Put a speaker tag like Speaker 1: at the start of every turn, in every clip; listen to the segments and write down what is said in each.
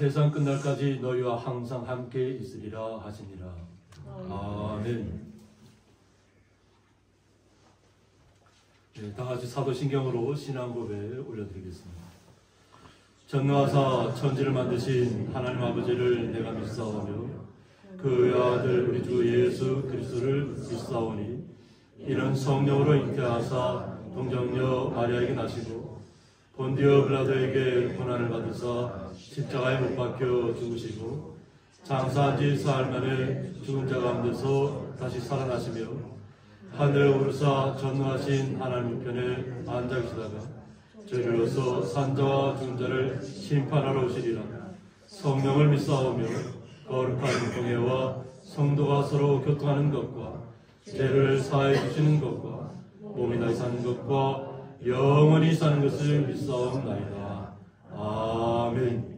Speaker 1: 세상 끝날까지 너희와 항상 함께 있으리라 하시니라. 아멘. 네, 다 같이 사도신경으로 신앙고백 올려드리겠습니다. 전능하사 천지를 만드신 하나님 아버지를 내가 믿사오며 그 아들 우리 주 예수 그리스도를 믿사오니 이는 성령으로 잉태하사 동정녀 마리아에게 나시고 본디오 빌라도에게 고난을 받으사 십자가에 못 박혀 죽으시고 장사한 지 사흘 만에 죽은 자 가운데서 다시 살아나시며 하늘에 오르사 전능하신 하나님 우편에 앉아 계시다가 저리로서 산자와 죽은 자를 심판하러 오시리라. 성령을 믿사오며 거룩한 공예와 성도가 서로 교통하는 것과 죄를 사해 주시는 것과 몸이 다시 사는 것과 영원히 사는 것을 믿사옵나이다. 아멘.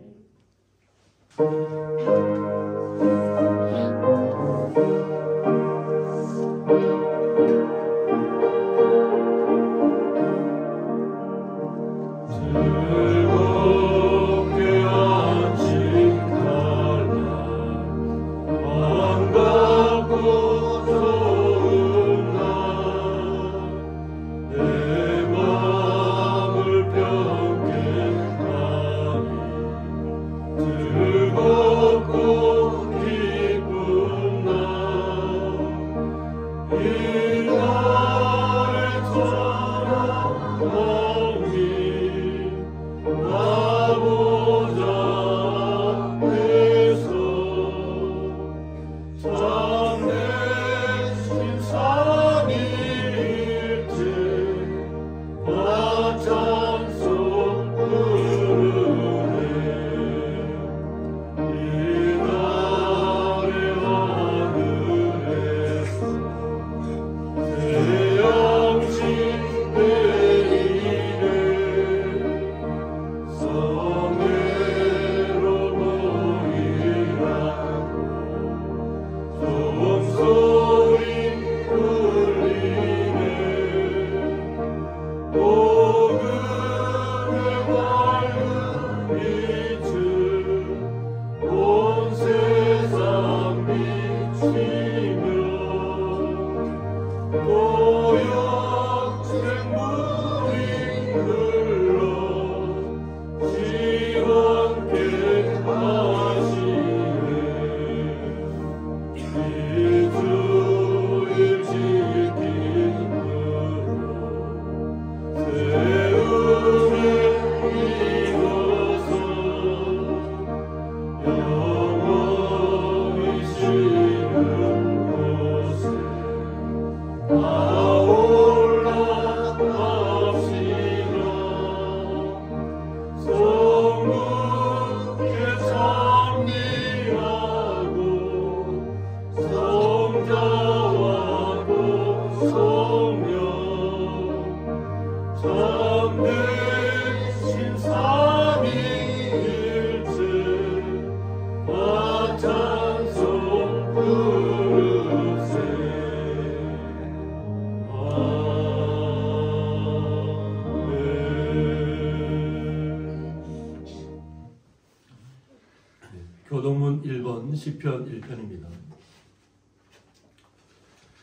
Speaker 1: 교동문 1번 시편 1편입니다.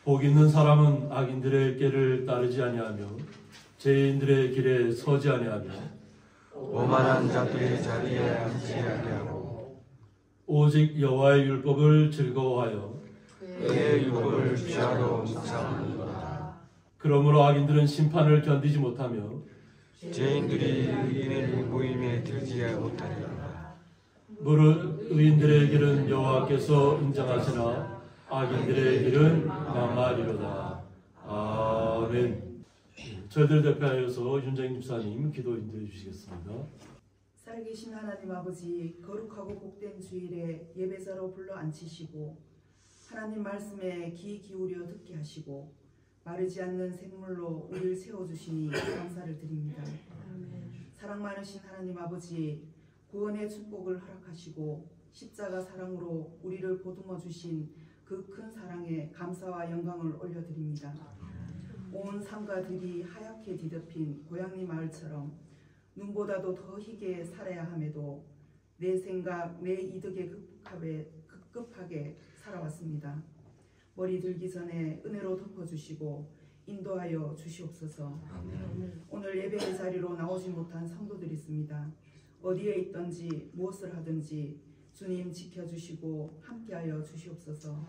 Speaker 1: 복 있는 사람은 악인들의 길을 따르지 아니하며 죄인들의 길에 서지 아니하며
Speaker 2: 오만한 자들의 자리에 앉지 아니하고
Speaker 1: 오직 여호와의 율법을 즐거워하여
Speaker 2: 그의 율법을 취하러 묵상하는도다.
Speaker 1: 그러므로 악인들은 심판을 견디지 못하며
Speaker 2: 죄인들이 의인의 모임에 들지 못하리라.
Speaker 1: 무릇 의인들의 길은 여호와께서 인정하시나 악인들의 길은 망하리로다. 아멘. 저희들 대표하여서 윤정인 집사님 기도 인도해 주시겠습니다.
Speaker 3: 살아계신 하나님 아버지, 거룩하고 복된 주일에 예배자로 불러 앉히시고 하나님 말씀에 귀 기울여 듣게 하시고 마르지 않는 생물로 우리를 세워주시니 감사를 드립니다. 사랑 많으신 하나님 아버지, 구원의 축복을 허락하시고 십자가 사랑으로 우리를 보듬어 주신 그 큰 사랑에 감사와 영광을 올려드립니다. 온 산과 들이 하얗게 뒤덮인 고양리 마을처럼 눈보다도 더 희게 살아야 함에도 내 생각, 내 이득에 급급하게 살아왔습니다. 머리 들기 전에 은혜로 덮어주시고 인도하여 주시옵소서. 오늘 예배의 자리로 나오지 못한 성도들이 있습니다. 어디에 있든지 무엇을 하든지 주님 지켜주시고 함께하여 주시옵소서.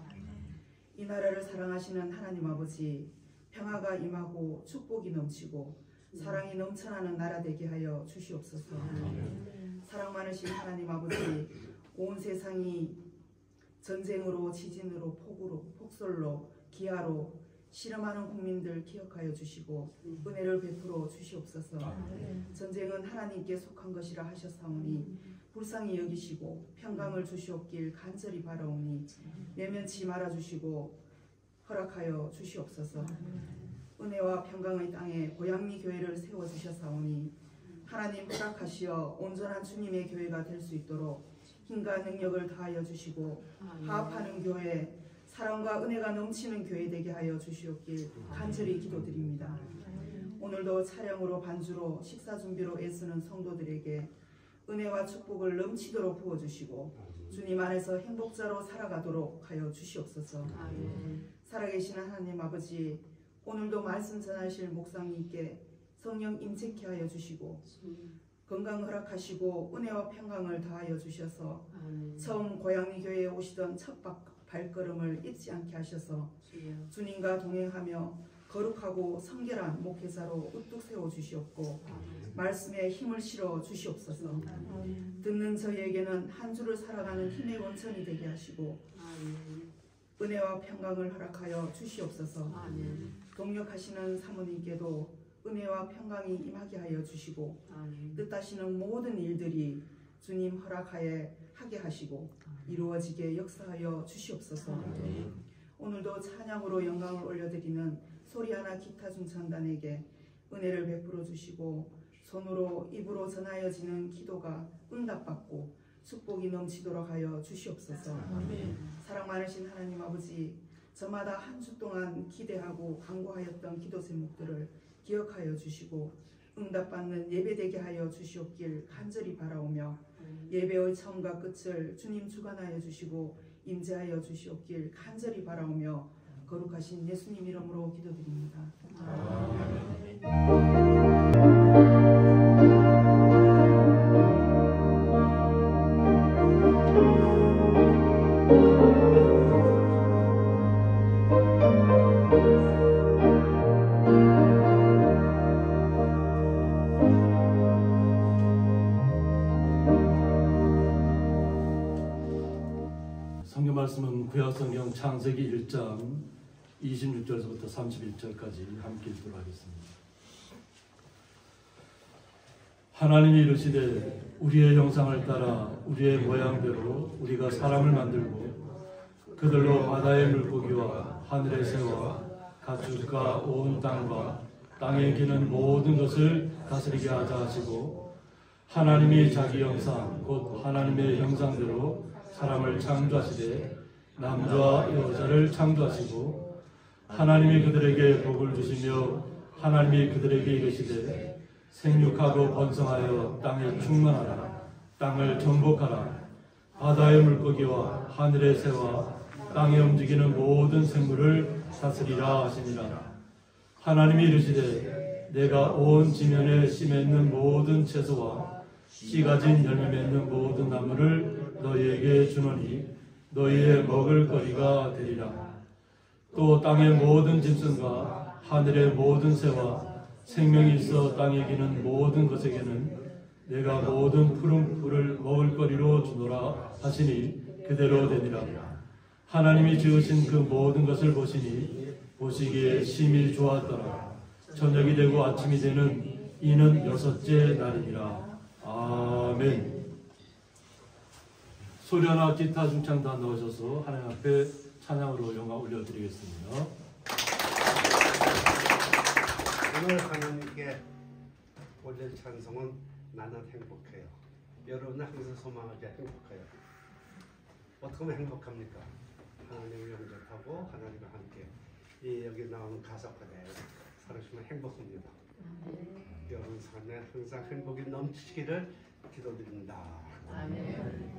Speaker 3: 이 나라를 사랑하시는 하나님 아버지, 평화가 임하고 축복이 넘치고 사랑이 넘쳐나는 나라 되게 하여 주시옵소서. 사랑 많으신 하나님 아버지, 온 세상이 전쟁으로, 지진으로, 폭우로, 폭설로, 기아로 실험하는 국민들 기억하여 주시고 은혜를 베풀어 주시옵소서. 전쟁은 하나님께 속한 것이라 하셨사오니 불쌍히 여기시고 평강을 주시옵길 간절히 바라오니 내면치 말아주시고 허락하여 주시옵소서. 은혜와 평강의 땅에 고향리 교회를 세워주셨사오니 하나님 허락하시어 온전한 주님의 교회가 될 수 있도록 힘과 능력을 다하여 주시고 화합하는 교회, 사랑과 은혜가 넘치는 교회 되게 하여 주시옵길 간절히 기도드립니다. 오늘도 차량으로 반주로 식사 준비로 애쓰는 성도들에게 은혜와 축복을 넘치도록 부어주시고 주님 안에서 행복자로 살아가도록 하여 주시옵소서. 살아계시는 하나님 아버지, 오늘도 말씀 전하실 목사님께 성령 임재케 하여 주시고 건강 허락하시고 은혜와 평강을 다하여 주셔서 처음 고향리 교회에 오시던 첫 발걸음을 잊지 않게 하셔서 주님과 동행하며 거룩하고 성결한 목회자로 우뚝 세워 주시옵고 말씀에 힘을 실어 주시옵소서. 듣는 저희에게는 한 주를 살아가는 힘의 원천이 되게 하시고 은혜와 평강을 허락하여 주시옵소서. 동역하시는 사모님께도 은혜와 평강이 임하게 하여 주시고 뜻하시는 모든 일들이 주님 허락하에 하게 하시고 이루어지게 역사하여 주시옵소서. 오늘도 찬양으로 영광을 올려드리는 소리하나 기타 중창단에게 은혜를 베풀어 주시고 손으로 입으로 전하여지는 기도가 응답받고 축복이 넘치도록 하여 주시옵소서. 사랑 많으신 하나님 아버지, 저마다 한 주 동안 기대하고 간구하였던 기도 제목들을 기억하여 주시고 응답받는 예배되게 하여 주시옵길 간절히 바라오며 예배의 처음과 끝을 주님 주관하여 주시고 임재하여 주시옵길 간절히 바라오며 거룩하신 예수님 이름으로 기도드립니다.
Speaker 1: 성경 말씀은 구약성경 창세기 1장 26절에서부터 31절까지 함께 읽도록 하겠습니다. 하나님이 이르시되 우리의 형상을 따라 우리의 모양대로 우리가 사람을 만들고 그들로 바다의 물고기와 하늘의 새와 가축과 온 땅과 땅에 기는 모든 것을 다스리게 하자 하시고 하나님이 자기 형상 곧 하나님의 형상대로 사람을 창조하시되 남자와 여자를 창조하시고 하나님이 그들에게 복을 주시며 하나님이 그들에게 이르시되 생육하고 번성하여 땅에 충만하라. 땅을 정복하라. 바다의 물고기와 하늘의 새와 땅에 움직이는 모든 생물을 다스리라 하시니라. 하나님이 이르시되 내가 온 지면에 씨 맺는 모든 채소와 씨 가진 열매 맺는 모든 나무를 너희에게 주노니 너희의 먹을 거리가 되리라. 또 땅의 모든 짐승과 하늘의 모든 새와 생명이 있어 땅에 기는 모든 것에게는 내가 모든 푸른 풀을 먹을 거리로 주노라 하시니 그대로 되니라. 하나님이 지으신 그 모든 것을 보시니 보시기에 심히 좋았더라. 저녁이 되고 아침이 되는 이는 여섯째 날이니라. 아멘. 소리하나 기타 중창단 넣으셔서 하나님 앞에 찬양으로 영광 올려드리겠습니다.
Speaker 4: 오늘 하나님께 올릴 찬송은 나는 행복해요. 여러분은 항상 소망하게 행복해요. 어떻게 하면 행복합니까? 하나님을 영접하고 하나님과 함께 이 여기 나오는 가사판에 살으시면 행복합니다. 여러분 삶에 항상 행복이 넘치기를 기도드립니다.
Speaker 5: 아멘.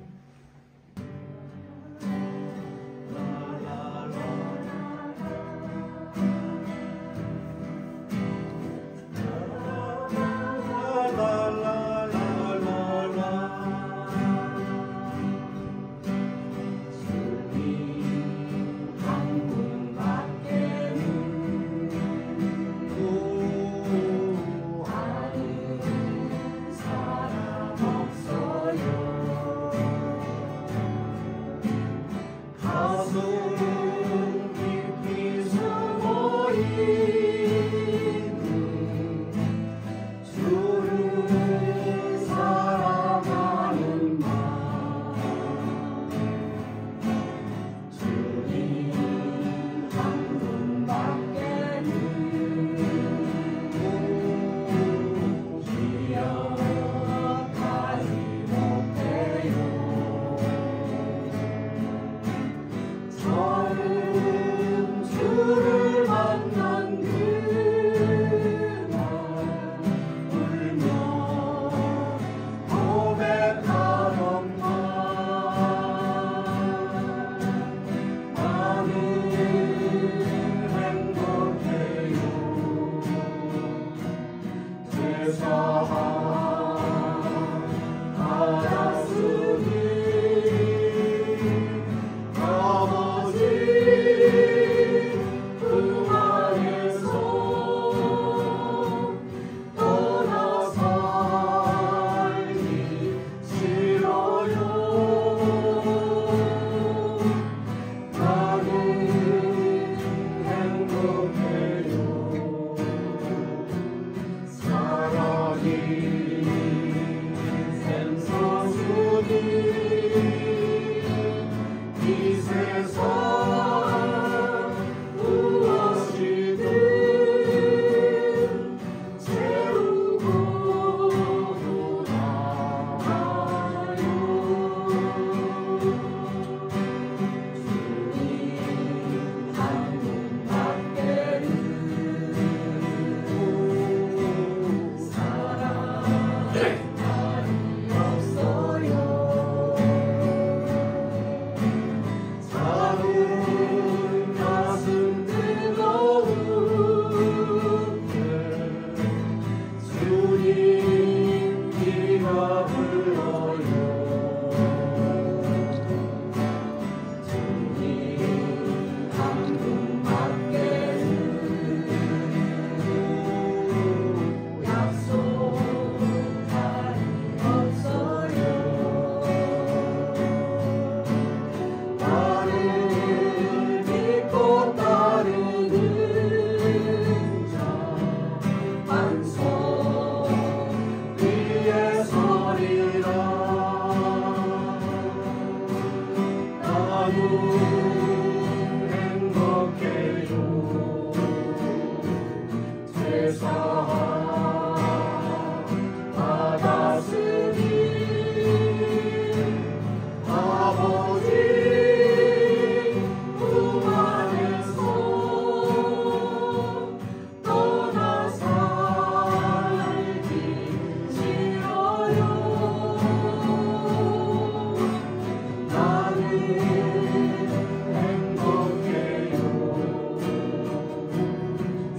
Speaker 6: 행복해요.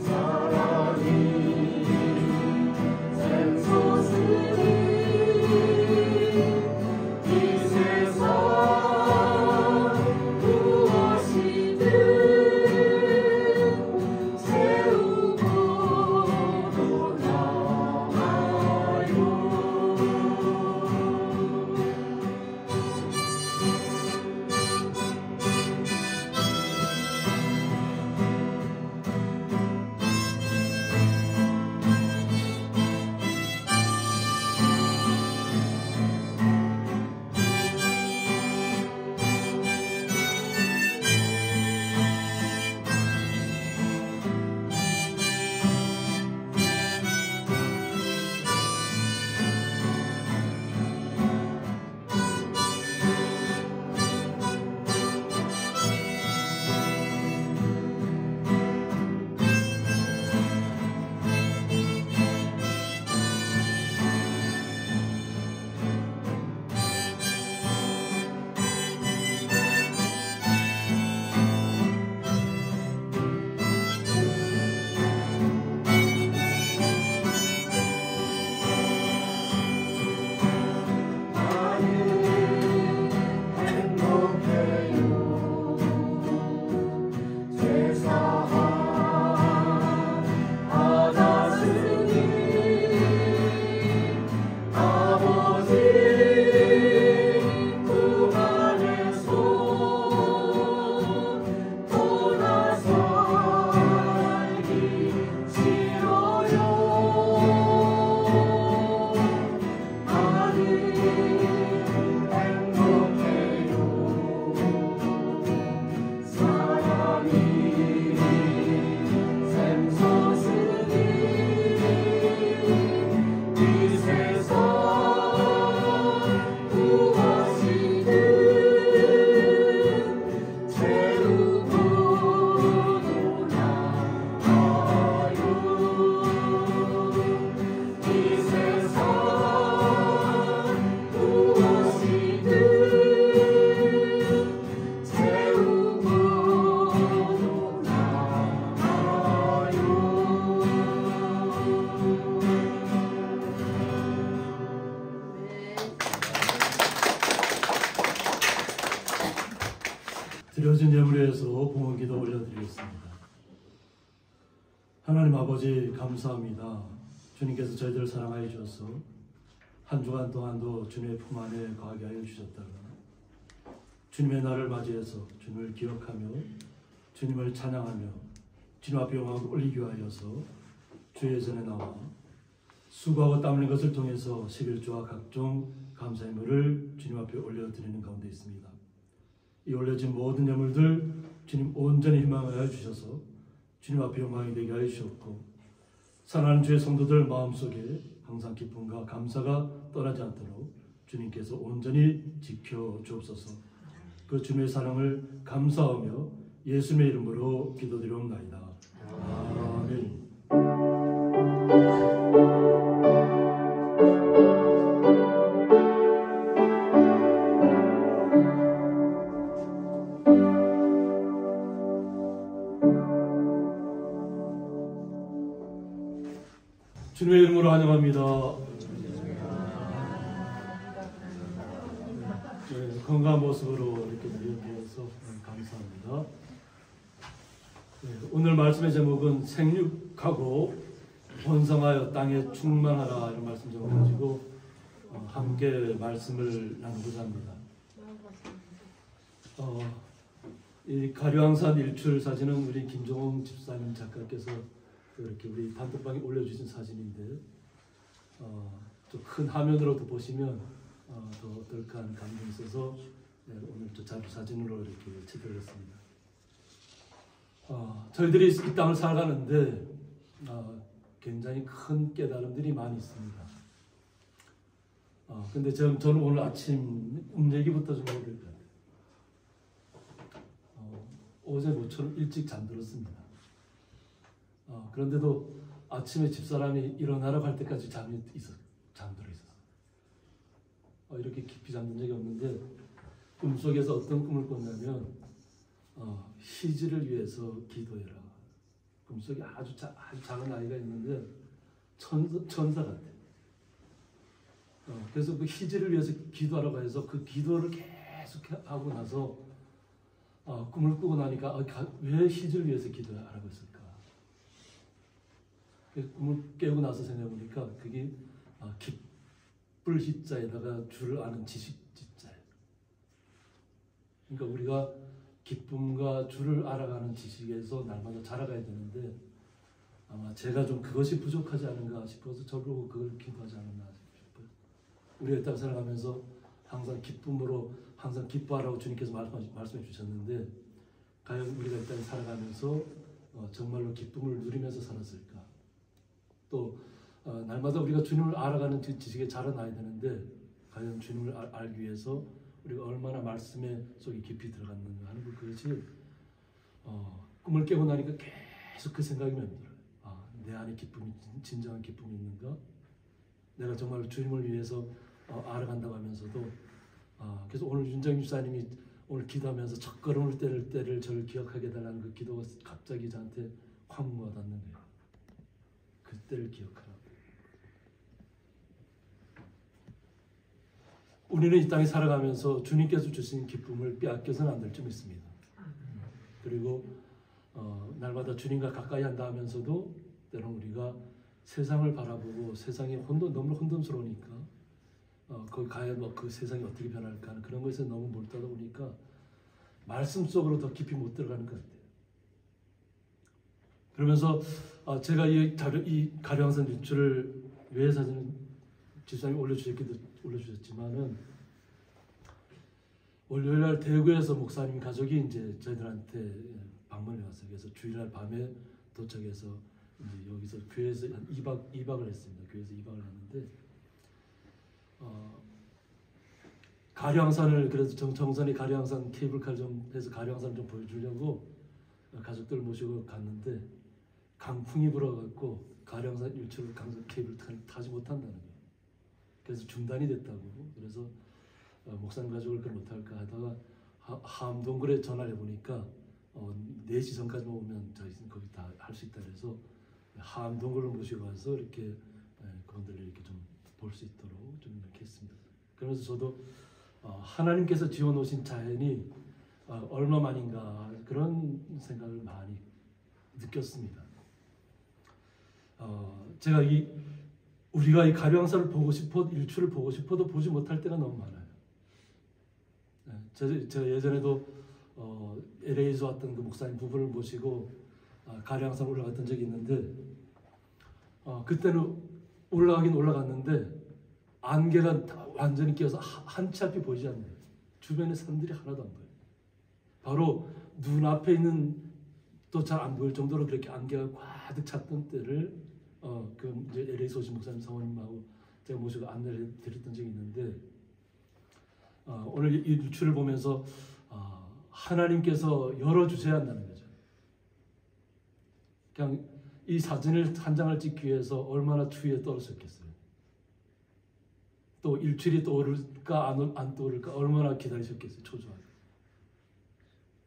Speaker 6: 사랑이
Speaker 1: 드려진 예물에서 봉헌기도 올려드리겠습니다. 하나님 아버지 감사합니다. 주님께서 저희들을 사랑하여 주셔서 한 주간 동안도 주님의 품 안에 거하게 하여 주셨다가 주님의 날을 맞이해서 주님을 기억하며 주님을 찬양하며 주님 앞에 영광을 올리기 위하여서 주의 전에 나와 수고하고 땀 흘린 것을 통해서 11조와 각종 감사의물을 주님 앞에 올려드리는 가운데 있습니다. 이 올려진 모든 예물들 주님 온전히 희망하여 주셔서 주님 앞에 영광이 되게 하여 주셨고 사랑하는 주의 성도들 마음속에 항상 기쁨과 감사가 떠나지 않도록 주님께서 온전히 지켜 주옵소서. 그 주님의 사랑을 감사하며 예수님의 이름으로 기도드리옵나이다. 아멘. 주님의 이름으로 환영합니다. 네, 건강한 모습으로 이렇게 모여주셔서 감사합니다. 네, 오늘 말씀의 제목은 생육하고 번성하여 땅에 충만하라 이런 말씀 좀 가지고 함께 말씀을 나누고자 합니다. 이 가류항산 일출 사진은 우리 김종홍 집사님 작가께서 이렇게 우리 단톡방에 올려주신 사진인데 좀 큰 화면으로 보시면 더 어떨까 감동이 있어서 오늘 또 자주 사진으로 이렇게 채택했습니다. 저희들이 이 땅을 살아가는데 굉장히 큰 깨달음들이 많이 있습니다. 근데 저는 오늘 아침 얘기부터 좀 해야 될 것 같아요. 어제 모처럼 일찍 잠들었습니다. 그런데도 아침에 집사람이 일어나라고 할 때까지 잠들어 있었어요. 이렇게 깊이 잠든 적이 없는데 꿈속에서 어떤 꿈을 꿨냐면 희지를 위해서 기도해라. 꿈속에 아주 작은 아이가 있는데 천사 같아요. 그래서 그 희지를 위해서 기도하라고 해서 그 기도를 계속 하고 나서 꿈을 꾸고 나니까 왜 희지를 위해서 기도하라고 했을까? 꿈을 깨고 나서 생각해보니까 그게 기쁠 희자에다가 줄을 아는 지식 지자예요. 그러니까 우리가 기쁨과 줄을 알아가는 지식에서 날마다 자라가야 되는데 아마 제가 좀 그것이 부족하지 않은가 싶어서 저보고 그걸 기도하지 않았나 싶어요. 우리가 이 땅 살아가면서 항상 기쁨으로 항상 기뻐하라고 주님께서 말씀해 주셨는데 과연 우리가 이 땅에 살아가면서 정말로 기쁨을 누리면서 살았을까? 또 날마다 우리가 주님을 알아가는 지식에 자라나야 되는데 과연 주님을 알기 위해서 우리가 얼마나 말씀에 속에 깊이 들어갔는가 하는 그것이 꿈을 깨고 나니까 계속 그 생각이 맴돌아요. 내 안에 기쁨이 진정한 기쁨이 있는가? 내가 정말 주님을 위해서 알아간다고 하면서도 그래서 오늘 윤정임 집사님이 오늘 기도하면서 첫 걸음을 뗄 때를 저를 기억하게 해달라는 그 기도가 갑자기 저한테 확 와닿는 거예요. 그때를 기억하라고. 우리는 이 땅에 살아가면서 주님께서 주신 기쁨을 빼앗겨서는 안 될 점 있습니다. 그리고 날마다 주님과 가까이 한다 하면서도 때론 우리가 세상을 바라보고 세상이 너무 혼돈스러우니까 거기 가야 그 세상이 어떻게 변할까 하는 그런 것에 너무 몰두하다 보니까 말씀 속으로 더 깊이 못 들어가는 것 같아요. 그러면서 제가 이 가류항산 일출을 왜 사진을 집사님이 올려주셨지만은 월요일날 대구에서 목사님 가족이 이제 저희들한테 방문해 왔어요. 그래서 주일날 밤에 도착해서 이제 여기서 교회에서 한 2박을 했습니다. 교회에서 2박을 했는데 가류항산을 그래서 정선이 가류항산 케이블카를 좀 해서 가류항산을 좀 보여주려고 가족들 모시고 갔는데 강풍이 불어갖고 가류항산 일출을 케이블 타지 못한다는 거예요. 그래서 중단이 됐다고. 그래서 목사님 가족을 그걸 못할까 하다가 함동굴에 전화를 해보니까 4시 전까지만 오면 저희는 거기 다 할 수 있다 그래서 함동굴을 모시고 와서 이렇게 그분들을 이렇게 좀 볼 수 있도록 좀 이렇게 했습니다. 그러면서 저도 하나님께서 지어놓으신 자연이 얼마만인가 그런 생각을 많이 느꼈습니다. 제가 우리가 이 가령사를 보고 싶어 일출을 보고 싶어도 보지 못할 때가 너무 많아요. 제가 예전에도 LA에서 왔던 그 목사님 부부를 모시고 가령산 올라갔던 적이 있는데 그때는 올라가긴 올라갔는데 안개가 완전히 끼어서 한 치 앞이 보이지 않는 거예요. 주변에 산들이 하나도 안 보여요. 바로 눈앞에 있는 또 잘 안 보일 정도로 그렇게 안개가 가득 찼던 때를 그 이제 LA에서 오신 목사님 사모님하고 제가 모시고 안내를 드렸던 적이 있는데 오늘 이 일출을 보면서 하나님께서 열어주셔야 한다는 거죠. 그냥 이 사진을 한 장을 찍기 위해서 얼마나 추위에 떨었었겠어요. 또 일출이 떠오를까 안 떠오를까 얼마나 기다리셨겠어요. 초조하게.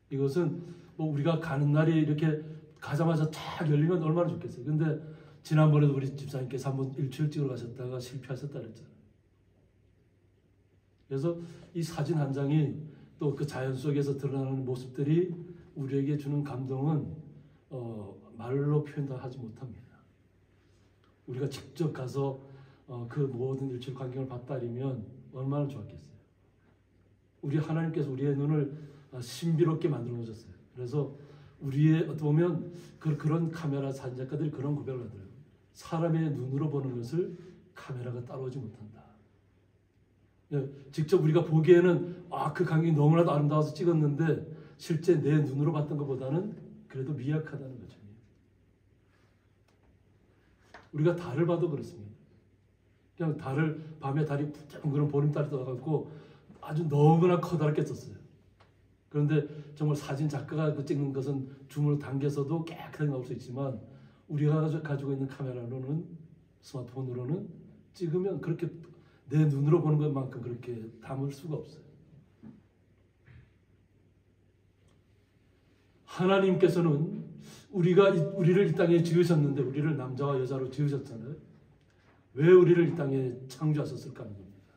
Speaker 1: 이것은 뭐 우리가 가는 날이 이렇게 가자마자 탁 열리면 얼마나 좋겠어요. 근데 지난번에도 우리 집사님께서 한번 일출 찍으러 가셨다가 실패하셨다 그랬잖아요. 그래서 이 사진 한 장이 또 그 자연 속에서 드러나는 모습들이 우리에게 주는 감동은 말로 표현도 하지 못합니다. 우리가 직접 가서 그 모든 일출 광경을 봤다면 얼마나 좋았겠어요. 우리 하나님께서 우리의 눈을 신비롭게 만들어 놓으셨어요. 그래서 우리의 어떻게 보면 그런 카메라 사진 작가들이 그런 고백을 하더라고요. 사람의 눈으로 보는 것을 카메라가 따라오지 못한다. 직접 우리가 보기에는 그 광경이 너무나도 아름다워서 찍었는데 실제 내 눈으로 봤던 것보다는 그래도 미약하다는 거죠. 우리가 달을 봐도 그렇습니다. 그냥 달을 밤에 달이 붙잡은 그런 보름달이 떠가지고 아주 너무나 커다랗게 떴어요. 그런데 정말 사진 작가가 그 찍는 것은 줌을 당겨서도 깨끗하게 나올 수 있지만 우리가 가지고 있는 카메라로는 스마트폰으로는 찍으면 그렇게 내 눈으로 보는 것만큼 그렇게 담을 수가 없어요. 하나님께서는 우리를 이 땅에 지으셨는데 우리를 남자와 여자로 지으셨잖아요. 왜 우리를 이 땅에 창조하셨을까 하는 겁니다.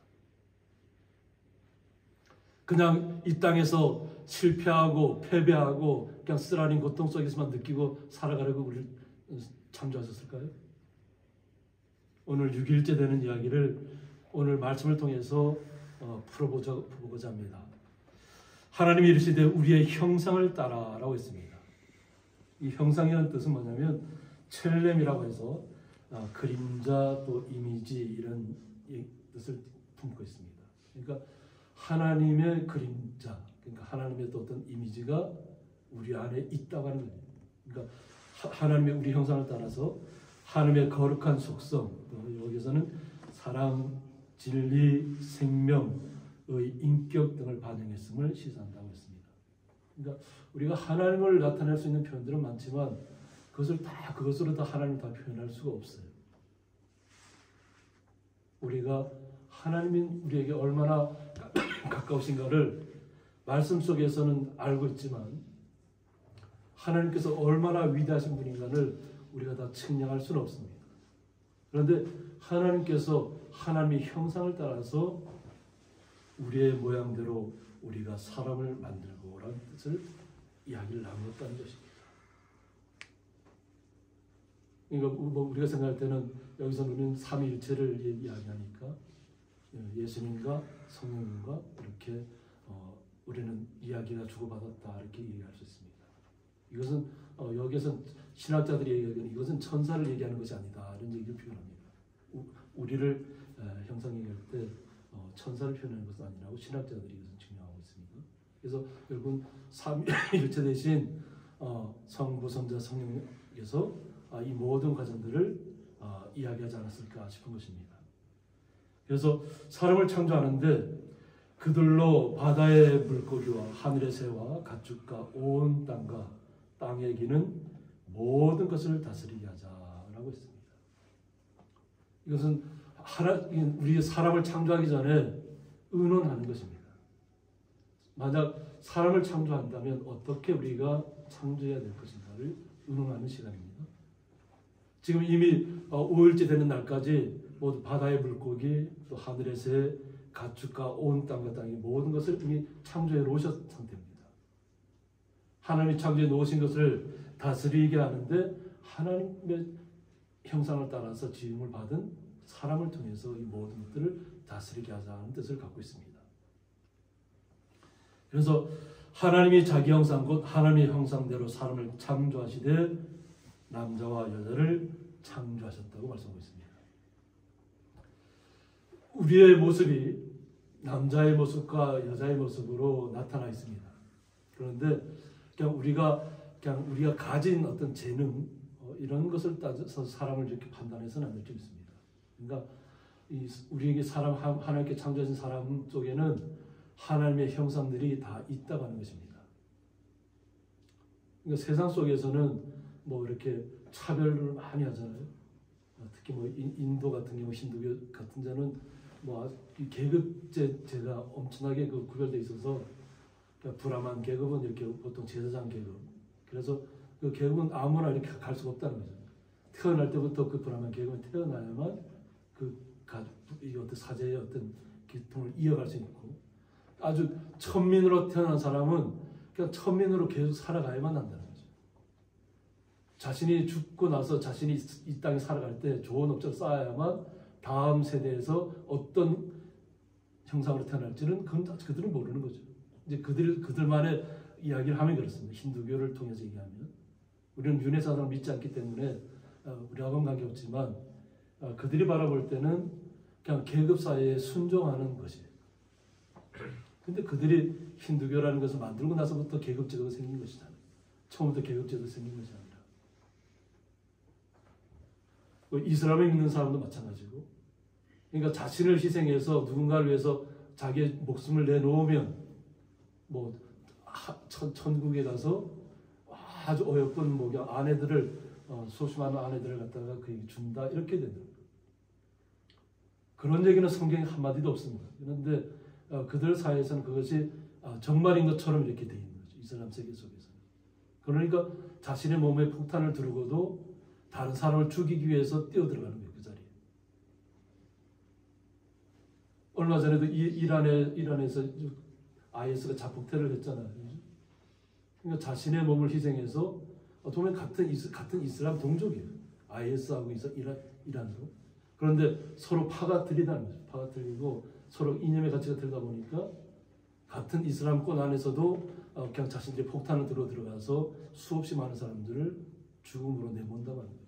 Speaker 1: 그냥 이 땅에서 실패하고 패배하고 그냥 쓰라린 고통 속에서만 느끼고 살아가려고 우리를 창조하셨을까요? 오늘 6일째 되는 이야기를 오늘 말씀을 통해서 풀어보고자 합니다. 하나님이 이르시되 우리의 형상을 따라라고 했습니다. 이 형상이라는 뜻은 뭐냐면 첼렘이라고 해서 그림자 또 이미지 이런 뜻을 품고 있습니다. 그러니까 하나님의 그림자, 그러니까 하나님의 또 어떤 이미지가 우리 안에 있다고 하는 거예요. 그러니까 하나님의 우리 형상을 따라서 하나님의 거룩한 속성, 또 여기서는 사랑, 진리, 생명의 인격 등을 반영했음을 시사한다고 했습니다. 그러니까 우리가 하나님을 나타낼 수 있는 표현들은 많지만 그것으로 다 하나님을 다 표현할 수가 없어요. 우리가 하나님이 우리에게 얼마나 가까우신가를 말씀 속에서는 알고 있지만 하나님께서 얼마나 위대하신 분인가를 우리가 다 측량할 수는 없습니다. 그런데 하나님께서 하나님의 형상을 따라서 우리의 모양대로 우리가 사람을 만들고 라는 뜻을 이야기를 나누었다는 것입니다. 그러니까 뭐 우리가 생각할 때는 여기서 우리는 삼위일체를 이야기하니까 예수님과 성령님과 이렇게 우리는 이야기가 주고받았다 이렇게 얘기할 수 있습니다. 이것은 여기에서 신학자들이 얘기하기는 이것은 천사를 얘기하는 것이 아니다 이런 얘기를 표현합니다. 우리를 형상 얘기할 때 천사를 표현하는 것은 아니라고 신학자들이 이것을 증명하고 있습니다. 그래서 결국은 삼위일체 대신 성부, 성자, 성령께서 이 모든 과정들을 이야기하지 않았을까 싶은 것입니다. 그래서 사람을 창조하는데 그들로 바다의 물고기와 하늘의 새와 가축과 온 땅과 땅에 기는 모든 것을 다스리게 하자라고 했습니다. 이것은 우리 사람을 창조하기 전에 의논하는 것입니다. 만약 사람을 창조한다면 어떻게 우리가 창조해야 될 것인가를 의논하는 시간입니다. 지금 이미 5일째 되는 날까지 모두 바다의 물고기, 또 하늘의 새, 가축과 온 땅과 땅의 모든 것을 이미 창조해 놓으셨 상태입니다. 하나님이 창조해 놓으신 것을 다스리게 하는데 하나님의 형상을 따라서 지음을 받은 사람을 통해서 이 모든 것들을 다스리게 하자는 뜻을 갖고 있습니다. 그래서 하나님이 자기 형상 곧 하나님의 형상대로 사람을 창조하시되 남자와 여자를 창조하셨다고 말씀하고 있습니다. 우리의 모습이 남자의 모습과 여자의 모습으로 나타나 있습니다. 그런데 그냥 우리가 가진 어떤 재능 이런 것을 따져서 사람을 이렇게 판단해서는 안 될 줄 있습니다. 그러니까 우리에게 하나님께 창조하신 사람 쪽에는 하나님의 형상들이 다 있다고 하는 것입니다. 그러니까 세상 속에서는 뭐 이렇게 차별을 많이 하잖아요. 특히 뭐 인도 같은 경우 힌두교 같은 데는 뭐 계급제가 엄청나게 구별되어 있어서 그러니까 브라만 계급은 이렇게 보통 제사장 계급. 그래서 그 계급은 아무나 이렇게 갈 수가 없다는 거죠. 태어날 때부터 그 브라만 계급은 태어나야만 이 어떤 사제의 어떤 기통을 이어갈 수 있고, 아주 천민으로 태어난 사람은 그냥 천민으로 계속 살아가야만 한다는 거죠. 자신이 죽고 나서 자신이 이 땅에 살아갈 때 좋은 업적을 쌓아야만 다음 세대에서 어떤 형상으로 태어날지는 그들은 모르는 거죠. 이제 그들만의 이야기를 하면 그렇습니다. 힌두교를 통해서 얘기하면 우리는 윤회 사상을 믿지 않기 때문에 우리하고는 관계없지만 그들이 바라볼 때는 그냥 계급 사회에 순종하는 것이에요. 근데 그들이 힌두교라는 것을 만들고 나서부터 계급제도가 생긴 것이잖아요. 처음부터 계급제도가 생긴 것이 아니라. 이슬람을 믿는 사람도 마찬가지고. 그러니까 자신을 희생해서 누군가를 위해서 자기의 목숨을 내놓으면 뭐 천국에 가서 아주 어여쁜 아내들을 소심한 아내들을 갖다가 그에게 준다 이렇게 된다. 그런 얘기는 성경에 한마디도 없습니다. 그런데 그들 사이에서는 그것이 정말인 것처럼 이렇게 돼 있는 거죠. 이슬람 세계 속에서는. 그러니까 자신의 몸에 폭탄을 두르고도 다른 사람을 죽이기 위해서 뛰어들어가는 거예요. 그 자리에. 얼마 전에도 이란에서 IS가 자폭태를 했잖아요. 그러니까 자신의 몸을 희생해서 보면 같은 이슬람 동족이에요. IS하고 이란으로. 그런데 서로 파가 틀리다는 거죠. 파가 틀리고 서로 이념의 가치가 틀리다 보니까 같은 이슬람권 안에서도 그냥 자신들이 폭탄을 들어가서 수없이 많은 사람들을 죽음으로 내몬다고 하는 거죠.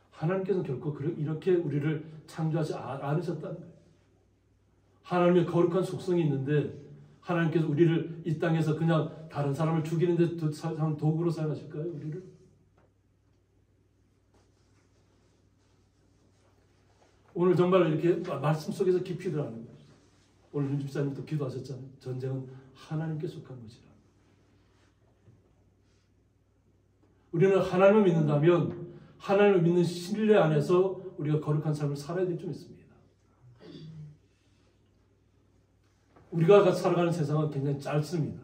Speaker 1: 하나님께서는 결코 이렇게 우리를 창조하지 않으셨다는 거예요. 하나님의 거룩한 속성이 있는데 하나님께서 우리를 이 땅에서 그냥 다른 사람을 죽이는데 도구로 사용하실까요? 우리를? 오늘 정말 이렇게 말씀 속에서 깊이 들어가는 거죠. 오늘 윤 집사님도 기도하셨잖아요. 전쟁은 하나님께 속한 것이라. 우리는 하나님을 믿는다면 하나님을 믿는 신뢰 안에서 우리가 거룩한 삶을 살아야 될 줄 믿습니다. 우리가 살아가는 세상은 굉장히 짧습니다.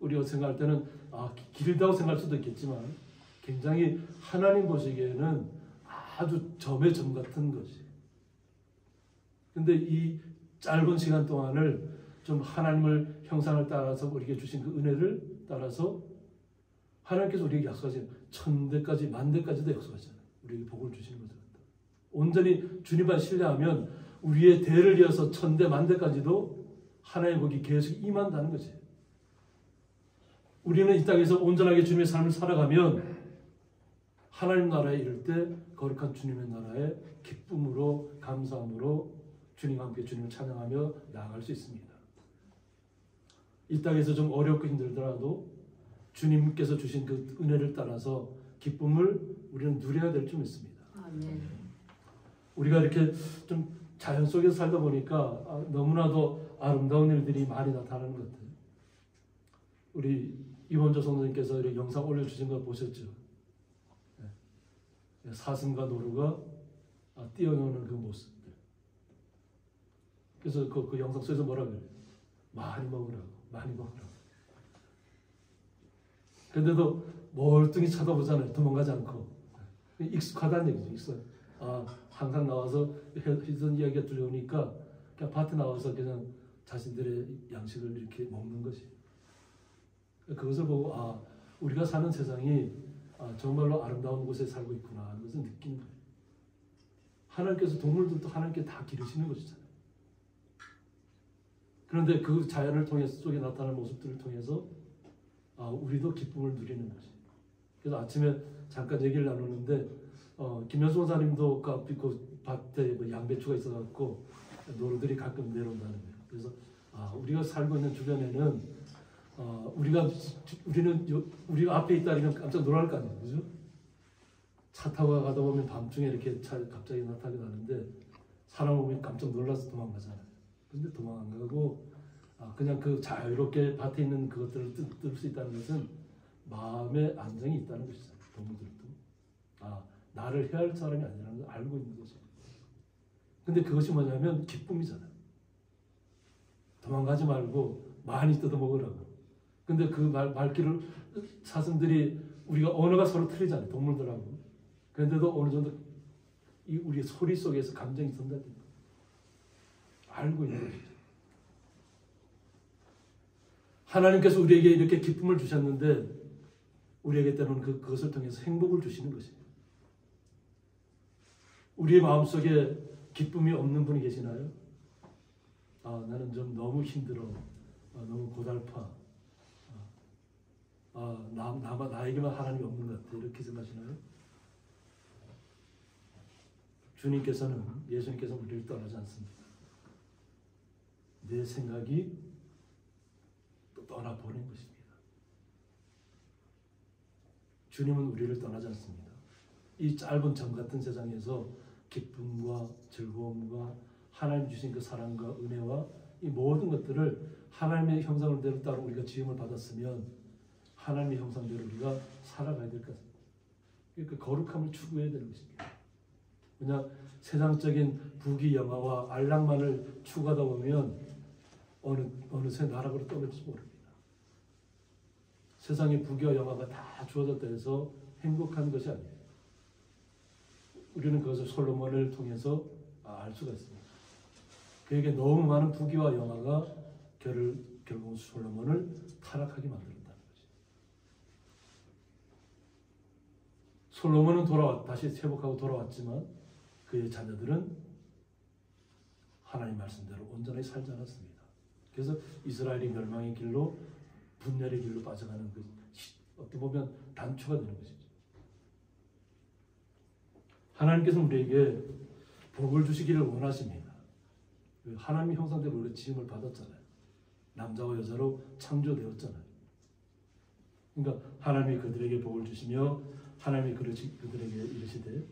Speaker 1: 우리가 생각할 때는 길다고 생각할 수도 있겠지만 굉장히 하나님 보시기에는 아주 점의 점 같은 것이. 근데 이 짧은 시간 동안을 좀 하나님을 형상을 따라서 우리에게 주신 그 은혜를 따라서 하나님께서 우리에게 약속하신 1000대까지 10,000대까지도 약속하잖아요. 우리에게 복을 주시는 거죠. 온전히 주님만 신뢰하면 우리의 대를 이어서 1000대 10,000대까지도 하나님의 복이 계속 임한다는 거지. 우리는 이 땅에서 온전하게 주님의 삶을 살아가면 하나님 나라에 이를 때 거룩한 주님의 나라에 기쁨으로 감사함으로 주님과 함께 주님을 찬양하며 나아갈 수 있습니다. 이 땅에서 좀 어렵고 힘들더라도 주님께서 주신 그 은혜를 따라서 기쁨을 우리는 누려야 될 줄 믿습니다.
Speaker 5: 아멘.
Speaker 1: 우리가 이렇게 좀 자연 속에서 살다 보니까 너무나도 아름다운 일들이 많이 나타나는 것 같아요. 우리 이원조 성도님께서 이렇게 영상 올려주신 거 보셨죠? 사슴과 노루가 뛰어노는 그 모습들. 그래서 그 영상 속에서 뭐라 그래요? 많이 먹으라고, 많이 먹으라고. 그런데도 멀뚱히 쳐다보잖아요. 도망가지 않고. 익숙하다는 얘기죠. 항상 나와서 하던 이야기가 들려오니까 그냥 밭에 나와서 그냥 자신들의 양식을 이렇게 먹는 것이. 그것을 보고 우리가 사는 세상이 정말로 아름다운 곳에 살고 있구나 하는 것을 느끼는 거예요. 하나님께서 동물들도 하나님께 다 기르시는 것이잖아요. 그런데 그 자연을 통해서 속에 나타나는 모습들을 통해서 우리도 기쁨을 누리는 것이. 그래서 아침에 잠깐 얘기를 나누는데 김현수 원사님도 그 밭에 뭐 양배추가 있어갖고 노루들이 가끔 내려온다는 거예요. 그래서 우리가 살고 있는 주변에는 우리가 앞에 있다니까 깜짝 놀랄 거 아니에요, 그죠? 차 타고 가다 보면 밤중에 이렇게 차 갑자기 나타나는데 사람 보면 깜짝 놀라서 도망가잖아요. 근데 도망 안 가고 그냥 그 자유롭게 밭에 있는 그것들을 뜯을 수 있다는 것은 마음의 안정이 있다는 것이죠. 동물들도 나를 해할 사람이 아니라는 걸 알고 있는 거죠. 근데 그것이 뭐냐면 기쁨이잖아요. 도망가지 말고 많이 뜯어 먹으라고. 근데 그 말귀를 사슴들이 우리가 언어가 서로 틀리잖아요. 동물들하고. 그런데도 어느 정도 우리의 소리 속에서 감정이 전달됩니다. 알고 있는 것이죠. 하나님께서 우리에게 이렇게 기쁨을 주셨는데 우리에게 때로는 그것을 통해서 행복을 주시는 것입니다. 우리의 마음속에 기쁨이 없는 분이 계시나요? 나는 좀 너무 힘들어. 너무 고달파. 나에게만 하나님이 없는 것 같아. 이렇게 생각하시나요? 예수님께서는 우리를 떠나지 않습니다. 내 생각이 또 떠나보낸 것입니다. 주님은 우리를 떠나지 않습니다. 이 짧은 점 같은 세상에서 기쁨과 즐거움과 하나님 주신 그 사랑과 은혜와 이 모든 것들을 하나님의 형상대로 따로 우리가 지음을 받았으면 하나님의 형상대로 우리가 살아가야 될 것 같습니다. 그 거룩함을 추구해야 되는 것입니다. 그냥 세상적인 부귀 영화와 안락만을 추구하다 보면 어느새 나락으로 떨어질지 모릅니다. 세상의 부귀와 영화가 다 주어졌다 해서 행복한 것이 아니에요. 우리는 그것을 솔로몬을 통해서 알 수가 있습니다. 그에게 너무 많은 부귀와 영화가 결국 솔로몬을 타락하게 만든다는 거죠. 솔로몬은 다시 회복하고 돌아왔지만 그의 자녀들은 하나님 말씀대로 온전히 살지 않았습니다. 그래서 이스라엘이 멸망의 길로 분열의 길로 빠져가는 어떻게 보면 단초가 되는 것이죠. 하나님께서 우리에게 복을 주시기를 원하십니다. 하나님의 형상대로 우리가 지음을 받았잖아요. 남자와 여자로 창조되었잖아요. 그러니까 하나님이 그들에게 복을 주시며 하나님이 그들에게 이르시되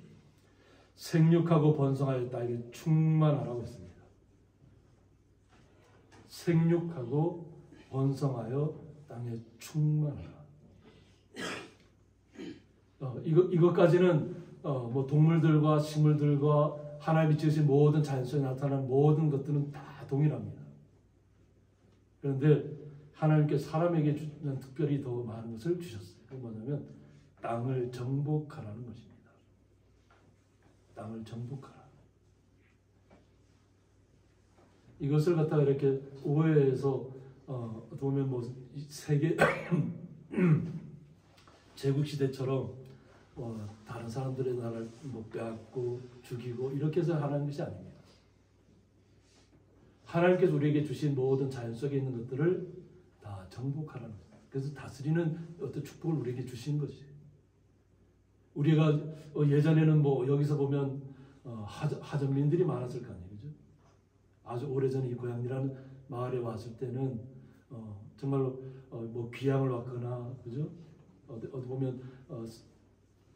Speaker 1: 생육하고 번성하여 땅에 충만하라고 했습니다. 생육하고 번성하여 땅에 충만하라. 이것까지는 뭐 동물들과 식물들과 하나님이 지으신 모든 자연 속에 나타나는 모든 것들은 다 동일합니다. 그런데 하나님께 사람에게 주는 특별히 더 많은 것을 주셨어요. 그게 뭐냐면 땅을 정복하라는 것입니다. 땅을 정복하라. 이것을 갖다가 이렇게 오해해서 보면 뭐 세계 제국 시대처럼 다른 사람들의 나라를 빼앗고 죽이고 이렇게 해서 하는 것이 아닙니다. 하나님께서 우리에게 주신 모든 자연 속에 있는 것들을 다 정복하라는 거예요. 그래서 다스리는 어떤 축복을 우리에게 주신 것이. 우리가 예전에는 뭐 여기서 보면 하전민들이 많았을 거 아니에요, 그죠? 아주 오래전에 이 고향이라는 마을에 왔을 때는 정말로 뭐 귀향을 왔거나, 그죠? 어디 보면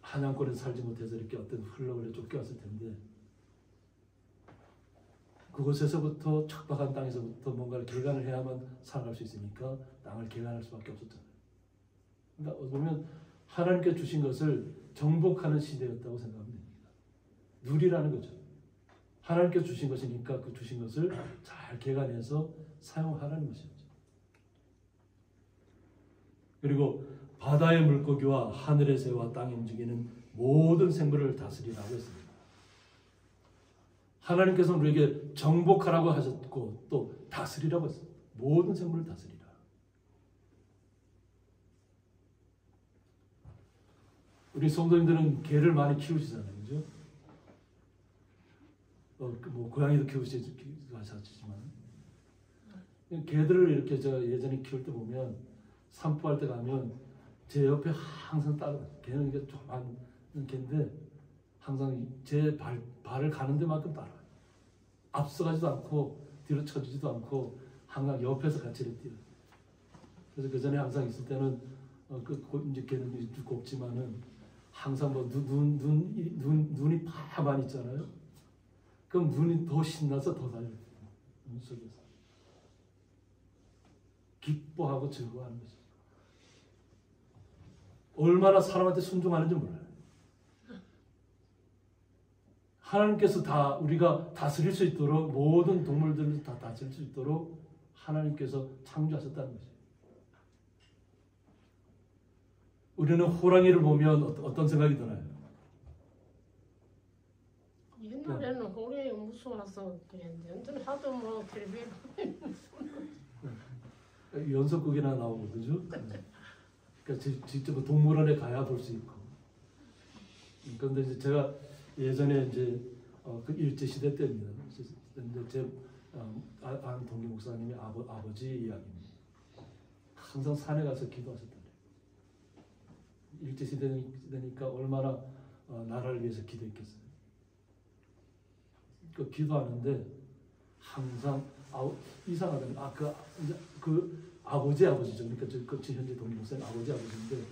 Speaker 1: 한양권에 살지 못해서 이렇게 어떤 흘러그래 쫓겨왔을 텐데 그곳에서부터 척박한 땅에서부터 뭔가를 개간을 해야만 살아갈 수 있으니까 땅을 개간할 수밖에 없었잖아요. 그러니까 어디 보면 하나님께 주신 것을 정복하는 시대였다고 생각하면 됩니다. 누리라는 거죠. 하나님께 주신 것이니까 그 주신 것을 잘 개간해서 사용하라는 것이었죠. 그리고 바다의 물고기와 하늘의 새와 땅에 움직이는 모든 생물을 다스리라고 했습니다. 하나님께서는 우리에게 정복하라고 하셨고 또 다스리라고 했습니다. 모든 생물을 다스리라. 우리 성도님들은 개를 많이 키우시잖아요, 그죠? 뭐 고양이도 키우시지만 개들을 이렇게 제가 예전에 키울 때 보면 산보할 때 가면 제 옆에 항상 따라. 개는 이게 조그만 개인데 항상 제 발을 가는 데만큼 따라와요. 앞서가지도 않고 뒤로 쳐주지도 않고 항상 옆에서 같이 이렇게 뛰어요. 그래서 그 전에 항상 있을 때는 이제 걔는 곱지만은 항상 뭐 눈이 파만 있잖아요. 그럼 눈이 더 신나서 더 달려요. 눈 속에서 기뻐하고 즐거워하는 거죠. 얼마나 사람한테 순종하는지 몰라요. 하나님께서 다 우리가 다스릴 수 있도록 모든 동물들을 다 다스릴 수 있도록 하나님께서 창조하셨다는 거죠. 우리는 호랑이를 보면 어떤 생각이 드나요?
Speaker 5: 옛날에는 호랑이 무서워서 그냥 연전 하도 뭐 텔레비전
Speaker 1: 연속극이나 나오고 그죠? 그러니까 직접 동물원에 가야 볼 수 있고. 그런데 이제 제가 예전에 이제 그 일제 시대 때입니다. 근데 제 안 동기 목사님의 아버지 이야기입니다. 항상 산에 가서 기도하셨다. 일제 시대니까 얼마나 나라를 위해서 기도했겠어요. 그 기도하는데 항상 이상하다. 그 아버지죠. 그러니까 그 현재 동기 목사님 아버지인데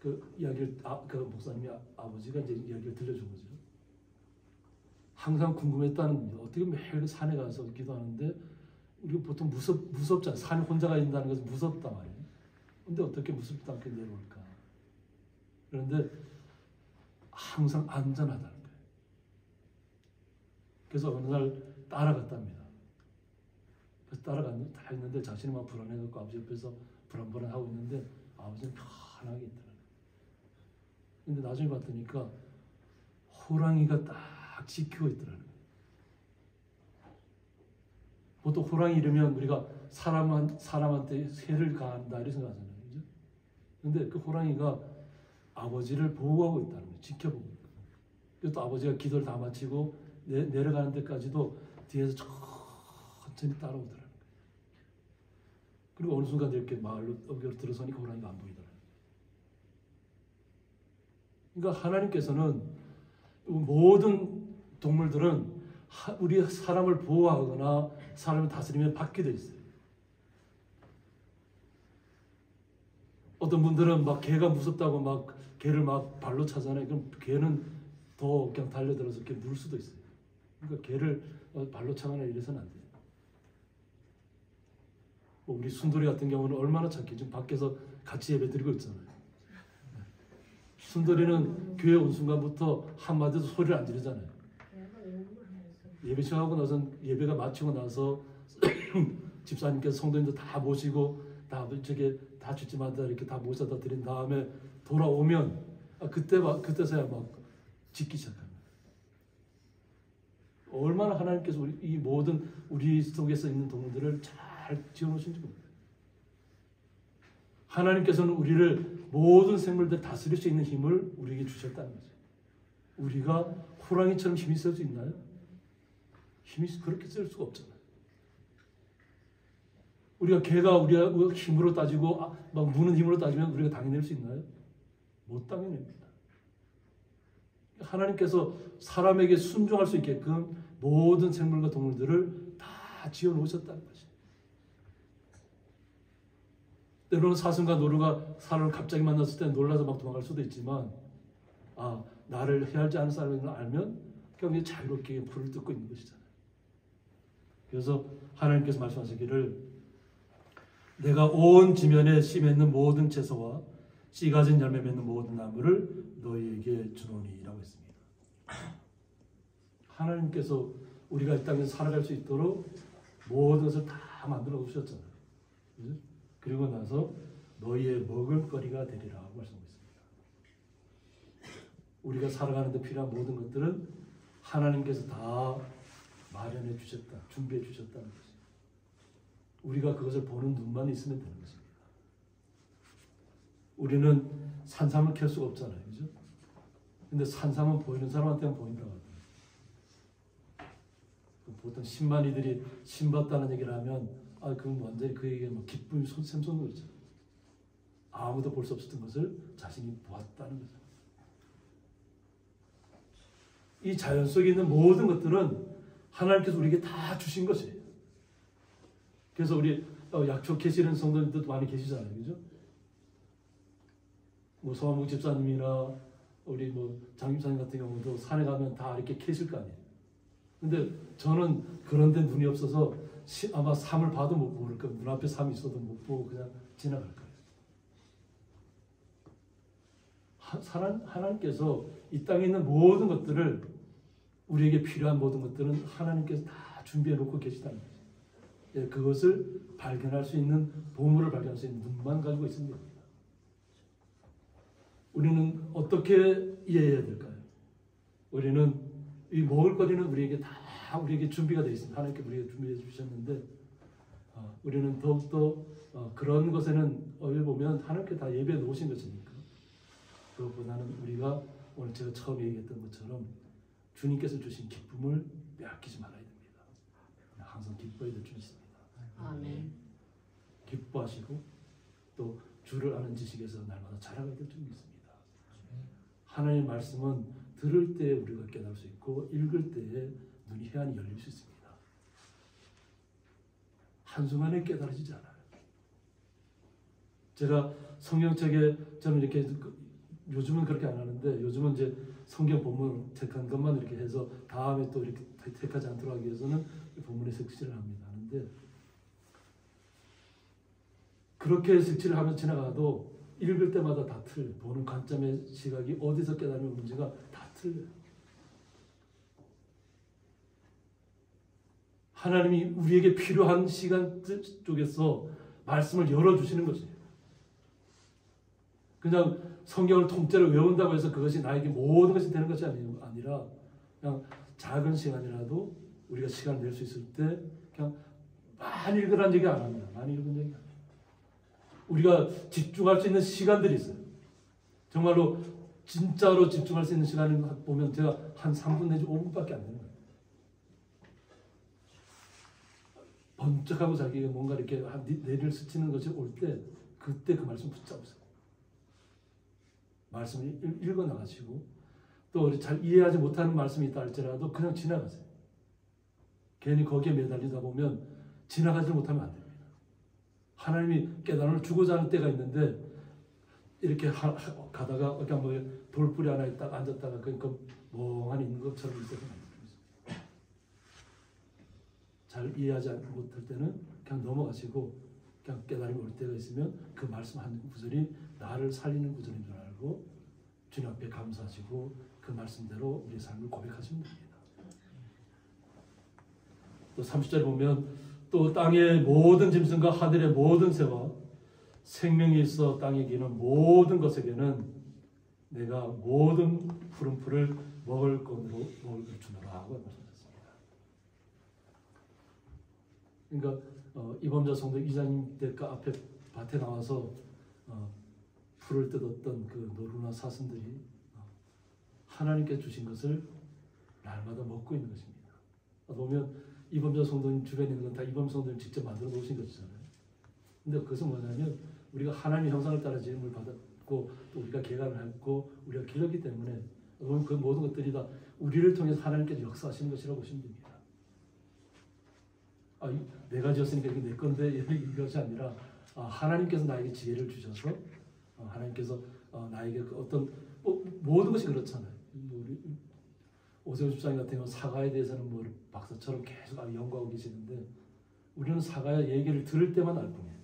Speaker 1: 그 이야기를 그 목사님이 아버지가 이제 이야기를 들려준 거죠. 항상 궁금했다는 겁니다. 어떻게 매일 산에 가서 기도하는데 우리가 보통 무섭잖아요. 산에 혼자 가 있다는 것은 무섭단 말이에요. 근데 어떻게 무섭지 않게 내려올까? 그런데 항상 안전하다는 거예요. 그래서 어느 날 따라갔답니다. 그래서 다 있는데 자신이 막 불안해갖고 아버지 옆에서 불안불안하고 있는데 아버지는 편하게 있더라고요. 근데 나중에 봤더니까 호랑이가 딱 지키고 있더라고요. 보통 호랑이 이러면 우리가 사람한테 해를 가한다 이렇게 생각하잖아요. 그죠? 근데 그 호랑이가 아버지를 보호하고 있다는 거예요. 지켜보고 있고. 그래서 또 아버지가 기도를 다 마치고 내려가는 데까지도 뒤에서 천천히 따라오더라는 거예요. 그리고 어느 순간 이렇게 마을로 들어서니까 호랑이가 안 보이더라고요. 그러니까 하나님께서는 모든 동물들은 우리 사람을 보호하거나 사람을 다스리면 받게 돼 있어요. 어떤 분들은 막 개가 무섭다고 막 개를 막 발로 차잖아요. 그럼 개는 더 그냥 달려들어서 이렇게 물 수도 있어요. 그러니까 개를 발로 차거나 이래서는 안 돼요. 우리 순돌이 같은 경우는 얼마나 착해. 지금 밖에서 같이 예배 드리고 있잖아요. 순돌이는 교회 온 순간부터 한마디도 소리를 안 지르잖아요. 예배 시작하고 나서 예배가 마치고 나서 집사님께서 성도님들 다 모시고 다 주집마다 이렇게 다 모셔다 드린 다음에 돌아오면 그때서야 막 짖기 시작합니다. 얼마나 하나님께서 이 모든 우리 속에서 있는 동물들을 잘 지어놓으신지 모릅니다. 하나님께서는 우리를 모든 생물들 다스릴 수 있는 힘을 우리에게 주셨다는 거죠. 우리가 호랑이처럼 힘이 쓸 수 있나요? 힘이 그렇게 쓸 수가 없잖아요. 개가 우리가 힘으로 따지고 막 무는 힘으로 따지면 우리가 당해낼 수 있나요? 못 당해냅니다. 하나님께서 사람에게 순종할 수 있게끔 모든 생물과 동물들을 다 지어놓으셨다는 것이죠. 때로는 사슴과 노루가 사람을 갑자기 만났을 때 놀라서 막 도망갈 수도 있지만 나를 해할지 않은 사람을 알면 그냥 자유롭게 풀을 뜯고 있는 것이잖아요. 그래서 하나님께서 말씀하시기를 내가 온 지면에 씨 맺는 모든 채소와 씨 가진 열매 맺는 모든 나무를 너희에게 주노니라고 했습니다. 하나님께서 우리가 이 땅에서 살아갈 수 있도록 모든 것을 다 만들어 놓으셨잖아요. 그리고 나서 너희의 먹을거리가 되리라 하고 말씀하셨습니다. 우리가 살아가는 데 필요한 모든 것들은 하나님께서 다 마련해 주셨다, 준비해 주셨다는 것입니다. 우리가 그것을 보는 눈만 있으면 되는 것입니다. 우리는 산삼을 캘 수가 없잖아요. 그죠? 근데 산삼은 보이는 사람한테는 보인다고 하거든요. 보통 신만이들이 신봤다는 얘기를 하면 그건 완전히 그에게 뭐 기쁨이 샘솟는 거죠. 아무도 볼 수 없었던 것을 자신이 보았다는 거죠. 이 자연 속에 있는 모든 것들은 하나님께서 우리에게 다 주신 것이에요. 그래서 우리 약초 캐시는 성도님들도 많이 계시잖아요. 그죠? 뭐 서한묵 집사님이나 우리 뭐 장집사님 같은 경우도 산에 가면 다 이렇게 캐실 거 아니에요. 근데 저는 그런데 눈이 없어서 아마 삶을 봐도 못 모를 거예요. 눈앞에 삶이 있어도 못 보고 그냥 지나갈 거예요. 하나님께서 이 땅에 있는 모든 것들을, 우리에게 필요한 모든 것들은 하나님께서 다 준비해 놓고 계시다는 거죠. 예, 그것을 발견할 수 있는, 보물을 발견할 수 있는 눈만 가지고 있으면 됩니다. 우리는 어떻게 이해해야 될까요? 우리는 이 먹을거리는 우리에게 준비가 되어 있습니다. 하나님께 우리에게 준비해 주셨는데 우리는 더욱더 그런 것에는 어디 보면 하나님께 다 예배해 놓으신 것이니까, 그것보다는 우리가 오늘 제가 처음 얘기했던 것처럼 주님께서 주신 기쁨을 빼앗기지 말아야 됩니다. 항상 기뻐야 될 줄 믿습니다.
Speaker 5: 아멘.
Speaker 1: 기뻐하시고 또 주를 아는 지식에서 날마다 자라가야 될 줄 믿습니다. 하나님의 말씀은 들을 때 우리가 깨달을 수 있고 읽을 때에 눈이 해안이 열릴 수 있습니다. 한순간에 깨달아지지 않아요. 제가 성경책에 저는 이렇게 요즘은 그렇게 안 하는데, 요즘은 이제 성경 본문 택한 것만 이렇게 해서 다음에 또 이렇게 택하지 않도록 하기 위해서는 본문에 색칠을 합니다. 하는데 그렇게 색칠을 하면 지나가도 읽을 때마다 다 틀려요. 보는 관점의 시각이 어디서 깨달으면 문제가 다 틀려요. 하나님이 우리에게 필요한 시간 쪽에서 말씀을 열어주시는 것이에요. 그냥 성경을 통째로 외운다고 해서 그것이 나에게 모든 것이 되는 것이 아니라 그냥 작은 시간이라도 우리가 시간을 낼 수 있을 때 그냥 많이 읽으라는 얘기 안 합니다. 많이 읽은 얘기 안 합니다. 우리가 집중할 수 있는 시간들이 있어요. 정말로 진짜로 집중할 수 있는 시간을 보면 제가 한 3분 내지 5분밖에 안 되는 거예요. 번쩍하고 자기가 뭔가 이렇게 내리를 스치는 것이 올 때, 그때 그 말씀 붙잡으세요. 말씀을 읽어 나가시고, 또 우리 잘 이해하지 못하는 말씀이 있다 할지라도 그냥 지나가세요. 괜히 거기에 매달리다 보면 지나가지 못하면 안 됩니다. 하나님이 깨달음을 주고자 하는 때가 있는데, 이렇게 가다가 그냥 뭐 돌뿌리 하나에 딱 앉았다가 그러니까 멍하니 있는 것처럼 있어서 안 됩니다. 잘 이해하지 못할 때는 그냥 넘어가시고, 그냥 깨달음이 올 때가 있으면 그 말씀 한 구절이 나를 살리는 구절인 줄 알고 주님 앞에 감사하시고 그 말씀대로 우리의 삶을 고백하시면 됩니다. 또 30절에 보면 또 땅의 모든 짐승과 하늘의 모든 새와 생명이 있어 땅에 기는 모든 것에게는 내가 모든 푸른 풀을 먹을 것으로 주노라 하고 말씀하셨습니다. 그러니까 이범자 성도 이장님 때 앞에 밭에 나와서 풀을 뜯었던 그 노루나 사슴들이 하나님께 주신 것을 날마다 먹고 있는 것입니다. 보면 이범자 성도님 주변에 있는 건 다 이범자 성도님 직접 만들어 놓으신 것이잖아요. 근데 그것은 뭐냐면 우리가 하나님의 형상을 따라 지음을 받았고 또 우리가 개간을 했고 우리가 길렀기 때문에 그 모든 것들이 다 우리를 통해서 하나님께서 역사하시는 것이라고 보시면 됩니다. 내가 지었으니까 이게 내 건데 이것이 아니라 하나님께서 나에게 지혜를 주셔서 하나님께서 나에게 어떤 모든 것이 그렇잖아요. 우리 오세훈 집사님 같은 경우는 사과에 대해서는 뭐 박사처럼 계속 연구하고 계시는데 우리는 사과의 얘기를 들을 때만 알 뿐이에요.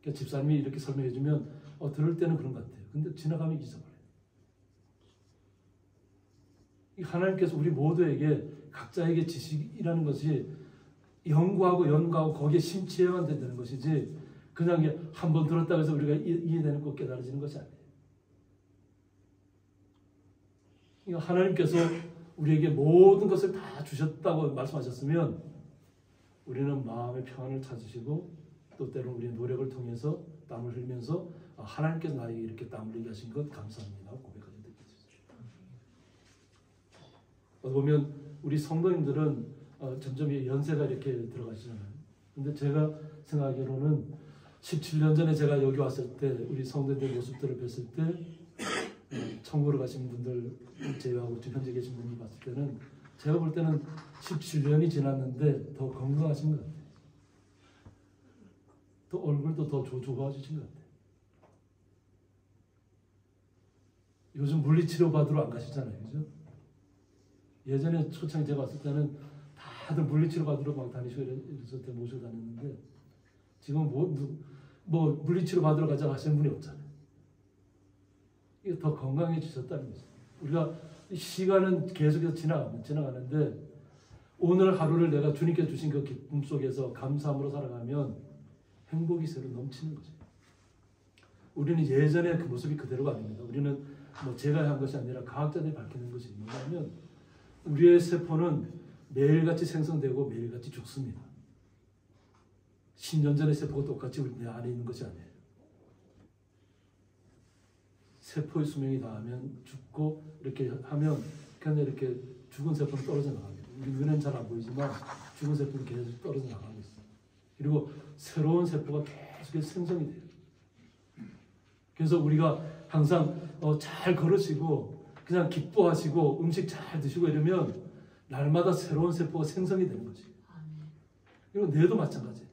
Speaker 1: 그러니까 집사님이 이렇게 설명해 주면 들을 때는 그런 것 같아요. 근데 지나가면 잊어버려요. 하나님께서 우리 모두에게 각자에게 지식이라는 것이 연구하고 연구하고 거기에 심취해야만 되는 것이지 그냥 한번 들었다고 해서 우리가 이해되는 것 깨달아지는 것이 아니에요. 그러니까 하나님께서 우리에게 모든 것을 다 주셨다고 말씀하셨으면 우리는 마음의 평안을 찾으시고 또 때로는 우리의 노력을 통해서 땀을 흘리면서 하나님께서 나에게 이렇게 땀 흘리게 하신 것 감사합니다 고백하게 되겠습니다. 보면 우리 성도님들은 점점 연세가 이렇게 들어가시잖아요. 근데 제가 생각하기로는 17년 전에 제가 여기 왔을 때 우리 성도님들 모습들을 뵀을 때 천국으로 가신 분들 제외하고 지금 현재 계신 분들 봤을 때는 제가 볼 때는 17년이 지났는데 더 건강하신 것 같아요. 또 얼굴도 더 좋아지신 것 같아요. 요즘 물리치료 받으러 안 가시잖아요. 그죠? 예전에 초창 제가 왔을 때는 다들 물리치료 받으러 막 다니시고 이랬을 때 모시고 다녔는데 지금 뭐 물리치료 받으러 가자고 하시는 분이 없잖아요. 이게 더 건강해지셨다는 거죠. 우리가 시간은 계속해서 지나가는데 오늘 하루를 내가 주님께 주신 그 기쁨 속에서 감사함으로 살아가면 행복이 새로 넘치는 거죠. 우리는 예전의 그 모습이 그대로가 아닙니다. 우리는 뭐 제가 한 것이 아니라 과학자들이 밝히는 것이 뭐냐면 우리의 세포는 매일같이 생성되고 매일같이 죽습니다. 10년 전의 세포가 똑같이 우리 내 안에 있는 것이 아니에요. 세포의 수명이 다하면 죽고 이렇게 하면 그냥 이렇게 죽은 세포는 떨어져 나갑니다. 우리 눈에는 잘 안 보이지만 죽은 세포는 계속 떨어져 나가고 있어요. 그리고 새로운 세포가 계속해서 생성이 돼요. 그래서 우리가 항상 잘 걸으시고 그냥 기뻐하시고 음식 잘 드시고 이러면 날마다 새로운 세포가 생성이 되는 거지. 그리고 뇌도 마찬가지예요.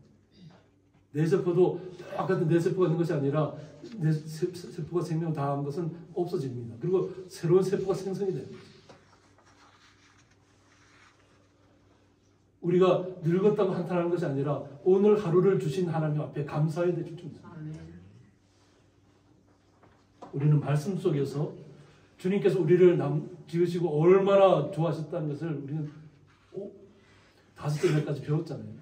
Speaker 1: 뇌 세포도 똑같은 뇌 세포가 있는 것이 아니라 뇌 세포가 생명 다한 것은 없어집니다. 그리고 새로운 세포가 생성이 되는 거지. 우리가 늙었다고 한탄하는 것이 아니라 오늘 하루를 주신 하나님 앞에 감사해야 될 줄입니다. 우리는 말씀 속에서 주님께서 우리를 지으시고 얼마나 좋아하셨다는 것을 우리는 5절까지 배웠잖아요.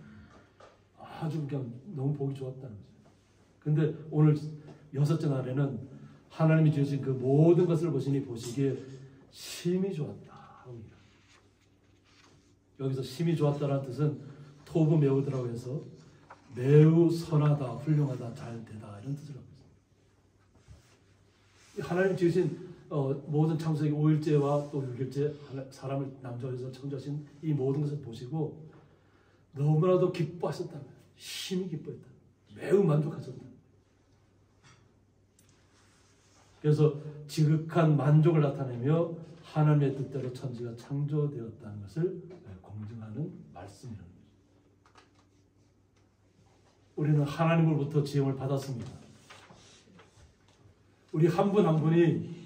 Speaker 1: 아주 그냥 너무 보기 좋았다는 거죠. 근데 오늘 6째 날에는 하나님이 지으신 그 모든 것을 보시기에 심히 좋았다. 여기서 심히 좋았다라는 뜻은 토브 메우드라고 해서 매우 선하다, 훌륭하다, 잘 되다 이런 뜻을 하고 있습니다. 하나님 지으신 모든 창조의 5일째와 또 6일째 사람을 남자에서 창조하신 이 모든 것을 보시고 너무나도 기뻐하셨다는 거예요. 심히 기뻐했다. 매우 만족하셨다. 그래서 지극한 만족을 나타내며 하나님의 뜻대로 천지가 창조되었다는 것을 공증하는 말씀이라는 거죠. 우리는 하나님으로부터 지음을 받았습니다. 우리 한 분 한 분이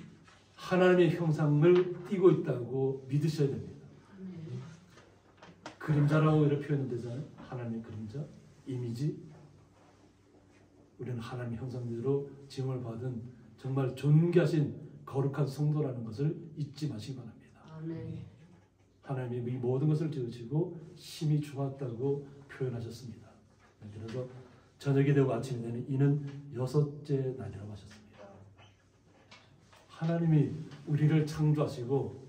Speaker 1: 하나님의 형상을 띠고 있다고 믿으셔야 됩니다. 그림자라고 이렇게 표현되잖아요. 하나님의 그림자, 이미지. 우리는 하나님의 형상대로 지음을 받은 정말 존귀하신 거룩한 성도라는 것을 잊지 마시기 바랍니다. 하나님이 이 모든 것을 지으시고 심히 좋았다고 표현하셨습니다. 그래서 저녁이 되고 아침이 되는 이는 6째 날이라고 하셨습니다. 하나님이 우리를 창조하시고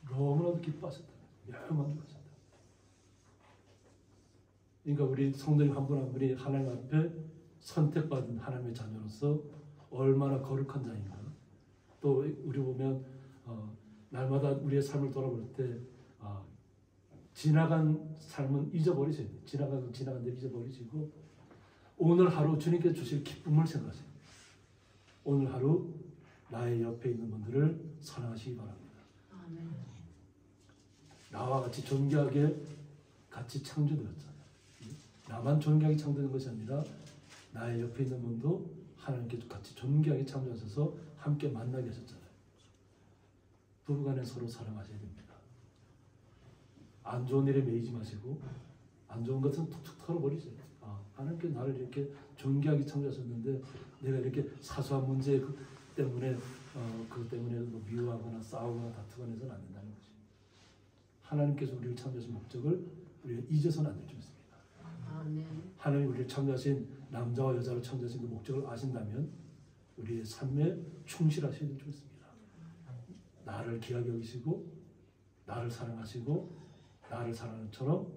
Speaker 1: 너무나도 기뻐하셨다. 매우 만족하셨다. 그러니까 우리 성도님 한 분 한 분이 하나님 앞에 선택받은 하나님의 자녀로서 얼마나 거룩한 자인가. 또 우리 보면 날마다 우리의 삶을 돌아볼 때 지나간 삶은 잊어버리셔야 돼요. 지나간 데 잊어버리시고 오늘 하루 주님께 주실 기쁨을 생각하세요. 오늘 하루 나의 옆에 있는 분들을 사랑하시기 바랍니다. 나와 같이 존귀하게 같이 창조되었잖아요. 나만 존귀하게 창조된 것이 아니라 나의 옆에 있는 분도 하나님께 같이 존귀하게 창조하셔서 함께 만나게 하셨잖아요. 부부간에 서로 사랑하셔야 됩니다. 안 좋은 일에 매이지 마시고 안 좋은 것은 툭툭 털어버리세요. 하나님께 나를 이렇게 존귀하게 창조하셨는데 내가 이렇게 사소한 문제 때문에 그것 때문에 미워하거나 싸우거나 다투거나 해서는 안 된다는 거지. 하나님께서 우리를 창조하신 목적을 우리가 잊어서는 안 될 줄 믿습니다. 하나님 우리를 창조하신 남자와 여자로 창조하신 그 목적을 아신다면 우리의 삶에 충실하셔야 될 줄 믿습니다. 나를 귀하게 여기시고 나를 사랑하시고 나를 사랑하는 처럼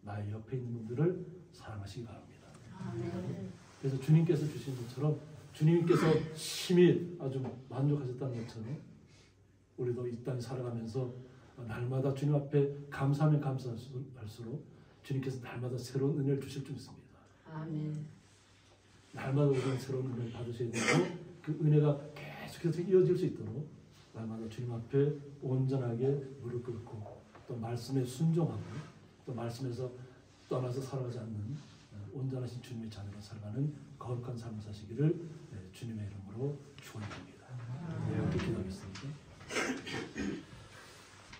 Speaker 1: 나의 옆에 있는 분들을 사랑하시기 바랍니다. 그래서 주님께서 주신 것처럼 주님께서 심히 아주 만족하셨다는 것처럼 우리도 이 땅에 살아가면서 날마다 주님 앞에 감사하면 감사할수록 주님께서 날마다 새로운 은혜를 주실 줄 믿습니다.
Speaker 5: 아멘.
Speaker 1: 날마다 우리는 새로운 은혜를 받으셔야 되고 그 은혜가 계속해서 이어질 수 있도록 날마다 주님 앞에 온전하게 무릎 꿇고 또 말씀에 순종하고 또 말씀에서 떠나서 살아가지 않는 온전하신 주님의 자녀로 살아가는 거룩한 삶을 사시기를 주님의 이름으로 축원드립니다. 이렇게 기도하겠습니다.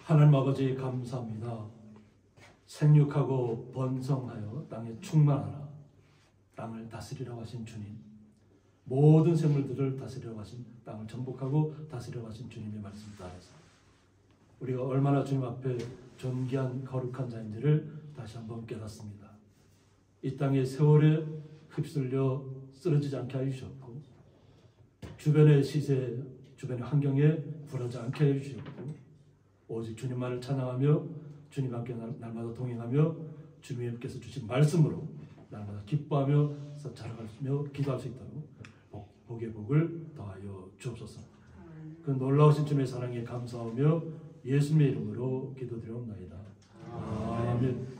Speaker 1: 하나님 아버지 감사합니다. 생육하고 번성하여 땅에 충만하라. 땅을 다스리라고 하신 주님, 모든 생물들을 다스리라고 하신, 땅을 정복하고 다스리라고 하신 주님의 말씀 따라서 우리가 얼마나 주님 앞에 존귀한 거룩한 자인지를 다시 한번 깨닫습니다. 이 땅의 세월에 휩쓸려 쓰러지지 않게 해주셨고 주변의 시세, 주변의 환경에 불하지 않게 해주셨고 오직 주님만을 찬양하며 주님과 함께 날마다 동행하며 주님께서 주신 말씀으로 날마다 기뻐하며 자라가며 기도할 수 있도록 복의 복을 더하여 주옵소서. 그 놀라우신 주님의 사랑에 감사하며 예수님의 이름으로 기도드리옵나이다. 아멘.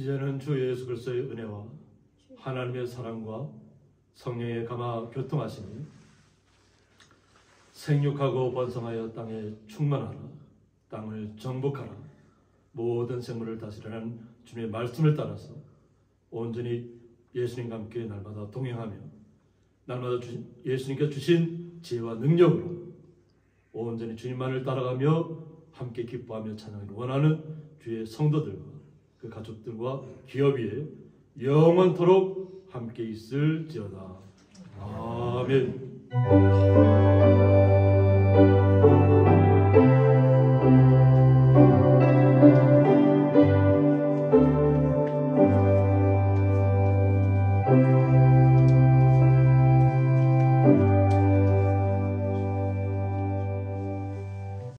Speaker 1: 이제는 주 예수 그리스도의 은혜와 하나님의 사랑과 성령의 감화 교통하심이 생육하고 번성하여 땅에 충만하라. 땅을 정복하라. 모든 생물을 다스리라는 주님의 말씀을 따라서 온전히 예수님과 함께 날마다 동행하며 날마다 예수님께 주신 지혜와 능력으로 온전히 주님만을 따라가며 함께 기뻐하며 찬양하기를 원하는 주의 성도들과 그 가족들과 기업 위에 영원토록 함께 있을지어다. 아멘.